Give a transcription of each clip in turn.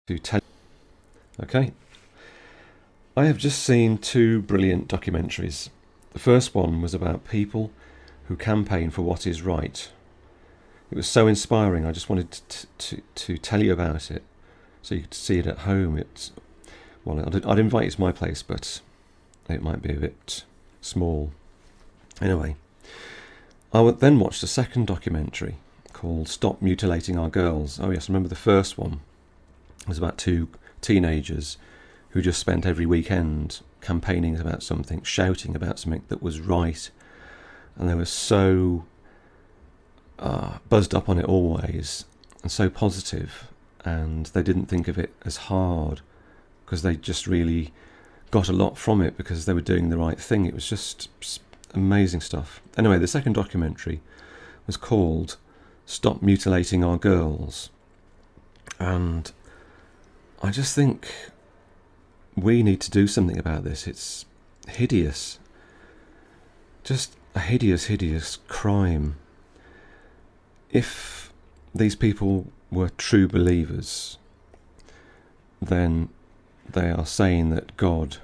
to tell. Okay. I have just seen two brilliant documentaries. The first one was about people who campaign for what is right. It was so inspiring, I just wanted to tell you about it so you could see it at home. I'd invite you to my place, but it might be a bit small. Anyway, I would then watch the second documentary called Stop Mutilating Our Girls. Oh yes, I remember the first one. It was about two teenagers who just spent every weekend campaigning about something, shouting about something that was right, and they were so buzzed up on it always, and so positive, and they didn't think of it as hard because they just really got a lot from it because they were doing the right thing. It was just amazing stuff. Anyway, the second documentary was called Stop Mutilating Our Girls, and I just think we need to do something about this. It's hideous. Just a hideous, hideous crime. If these people were true believers, then they are saying that God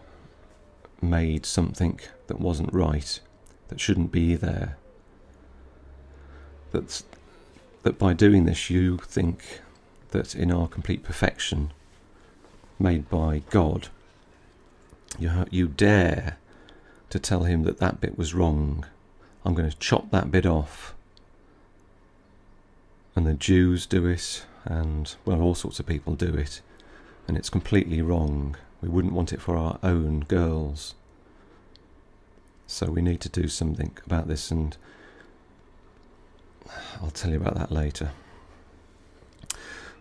made something that wasn't right, that shouldn't be there. That by doing this, you think that in our complete perfection, made by God, you dare to tell him that bit was wrong. I'm going to chop that bit off. And the Jews do it, and all sorts of people do it, and it's completely wrong. We wouldn't want it for our own girls. So we need to do something about this, and I'll tell you about that later.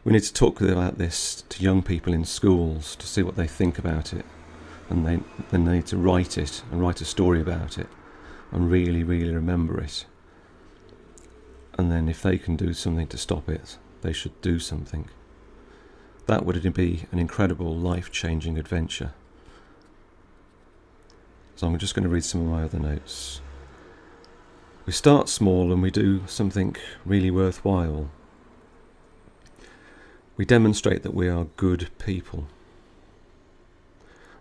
We need to talk about this to young people in schools to see what they think about it, and then they need to write it and write a story about it and really, really remember it. And then if they can do something to stop it, they should do something. That would be an incredible life-changing adventure. So I'm just going to read some of my other notes. We start small and we do something really worthwhile. We demonstrate that we are good people.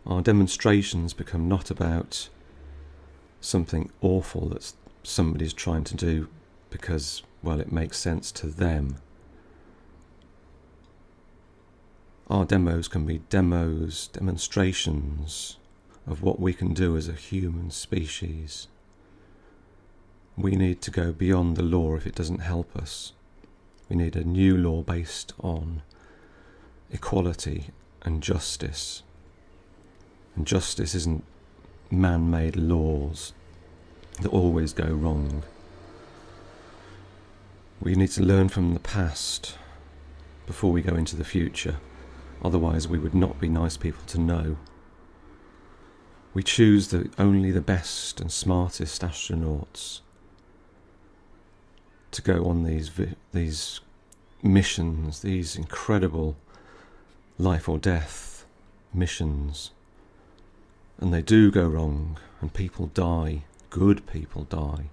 Our demonstrations become not about something awful that somebody's trying to do because, it makes sense to them. Our demos can be demonstrations of what we can do as a human species. We need to go beyond the law if it doesn't help us. We need a new law based on equality and justice. And justice isn't man-made laws that always go wrong. We need to learn from the past before we go into the future. Otherwise, we would not be nice people to know. We choose only the best and smartest astronauts to go on these missions, these incredible life or death missions. And they do go wrong, and people die, good people die,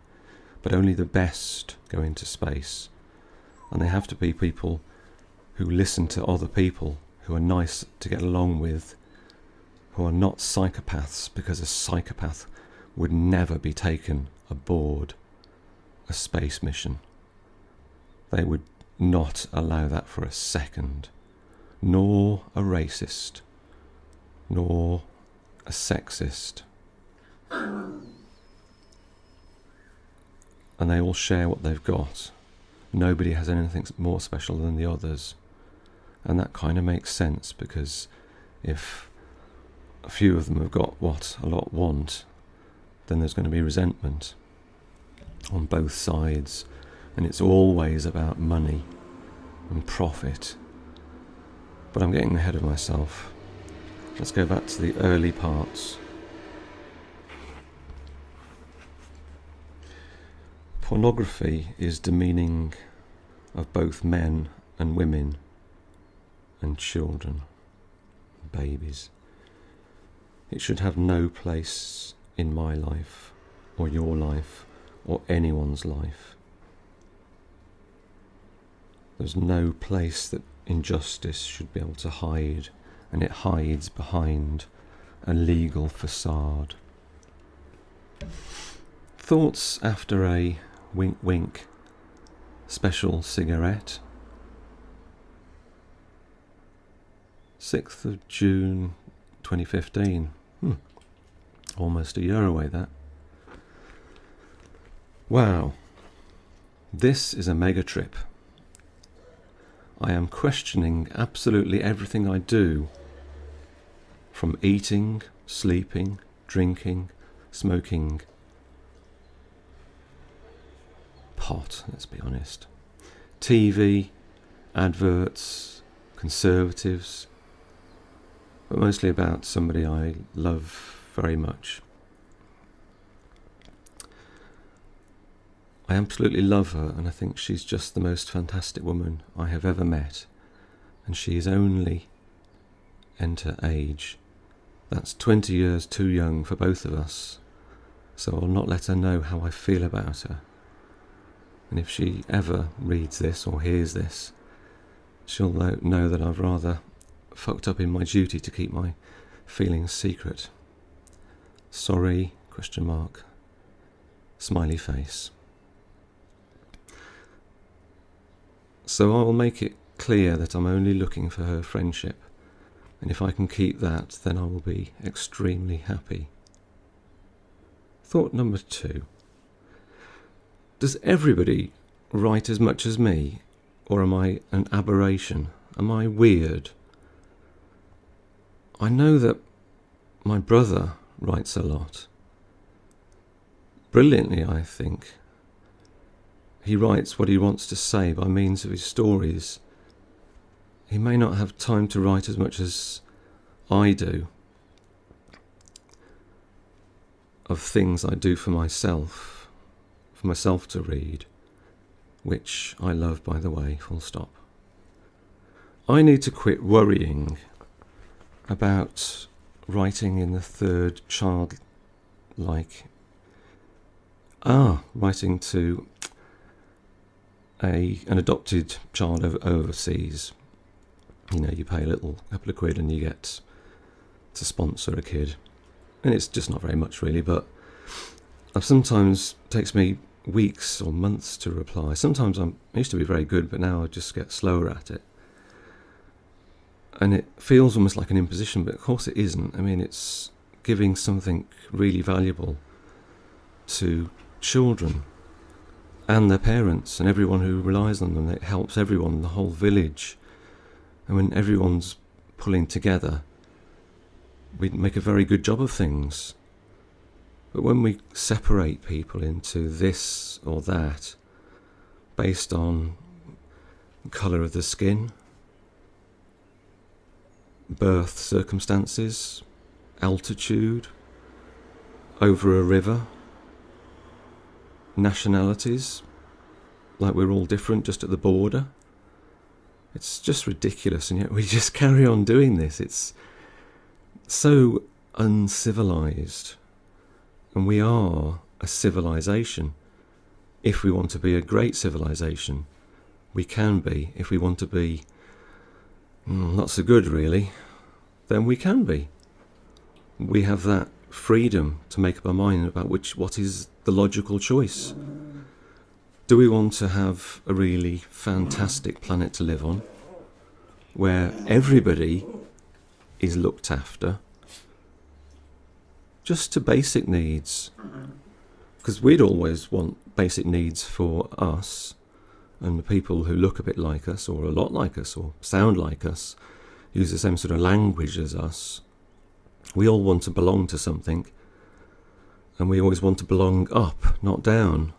but only the best go into space. And they have to be people who listen to other people, who are nice to get along with, who are not psychopaths, because a psychopath would never be taken aboard a space mission. They would not allow that for a second, nor a racist, nor a sexist. And they all share what they've got. Nobody has anything more special than the others. And that kind of makes sense, because if a few of them have got what a lot want, then there's going to be resentment on both sides. And it's always about money and profit. But I'm getting ahead of myself. Let's go back to the early parts. Pornography is demeaning of both men and women and children, babies. It should have no place in my life, or your life, or anyone's life. There's no place that injustice should be able to hide, and it hides behind a legal facade. Thoughts after a wink wink special cigarette. 6th of June 2015. Almost a year away, that. Wow. This is a mega trip. I am questioning absolutely everything I do, from eating, sleeping, drinking, smoking, pot, let's be honest, TV, adverts, conservatives, but mostly about somebody I love very much. I absolutely love her, and I think she's just the most fantastic woman I have ever met, and she is only enter age. That's 20 years too young for both of us, so I'll not let her know how I feel about her. And if she ever reads this or hears this, she'll know that I've rather fucked up in my duty to keep my feelings secret. Sorry, ? Smiley face. So I will make it clear that I'm only looking for her friendship, and if I can keep that, then I will be extremely happy. Thought number 2. Does everybody write as much as me, or am I an aberration? Am I weird? I know that my brother writes a lot. Brilliantly, I think. He writes what he wants to say by means of his stories. He may not have time to write as much as I do, of things I do for myself to read, which I love, by the way, full stop. I need to quit worrying about writing in the third writing to an adopted child overseas. You know, you pay a couple of quid and you get to sponsor a kid. And it's just not very much really, but sometimes it takes me weeks or months to reply. Sometimes I used to be very good, but now I just get slower at it. And it feels almost like an imposition, but of course it isn't. I mean, it's giving something really valuable to children and their parents and everyone who relies on them. It helps everyone, the whole village. And when everyone's pulling together, we make a very good job of things. But when we separate people into this or that, based on the colour of the skin, birth circumstances, altitude, over a river, nationalities, like we're all different just at the border. It's just ridiculous, and yet we just carry on doing this. It's so uncivilized, and we are a civilization. If we want to be a great civilization, we can be. If we want to be not so good, really, then we can be. We have that freedom to make up our mind about what is the logical choice. Do we want to have a really fantastic planet to live on, where everybody is looked after, just to basic needs? Because we'd always want basic needs for us and the people who look a bit like us, or a lot like us, or sound like us, use the same sort of language as us. We all want to belong to something, and we always want to belong up, not down.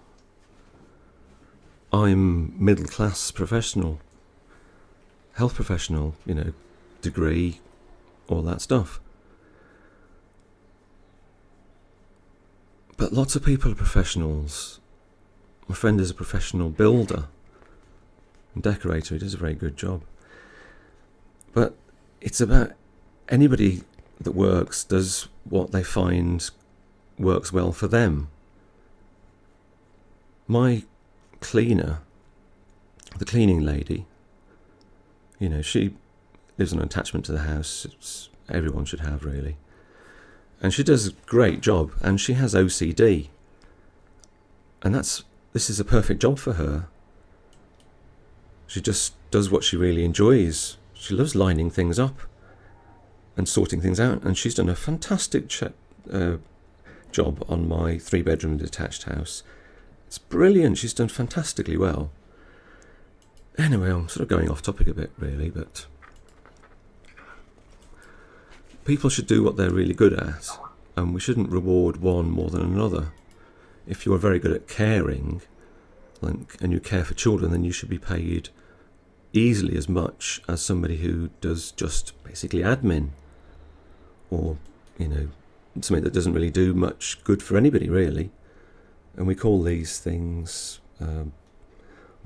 I'm middle class professional, health professional, degree, all that stuff. But lots of people are professionals. My friend is a professional builder and decorator. He does a very good job. But it's about anybody that works does what they find works well for them. My cleaner, the cleaning lady, She lives on an attachment to the house. Everyone should have, really. And she does a great job, and she has OCD. And this is a perfect job for her. She just does what she really enjoys. She loves lining things up and sorting things out, and she's done a fantastic job on my 3-bedroom detached house. It's brilliant. She's done fantastically well. Anyway, I'm sort of going off topic a bit, really, but people should do what they're really good at, and we shouldn't reward one more than another. If you're very good at caring, and you care for children, then you should be paid easily as much as somebody who does just basically admin, or something that doesn't really do much good for anybody, really. And we call these things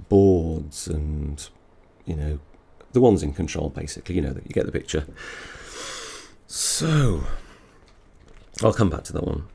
boards, and the ones in control, basically. You get the picture. So I'll come back to that one.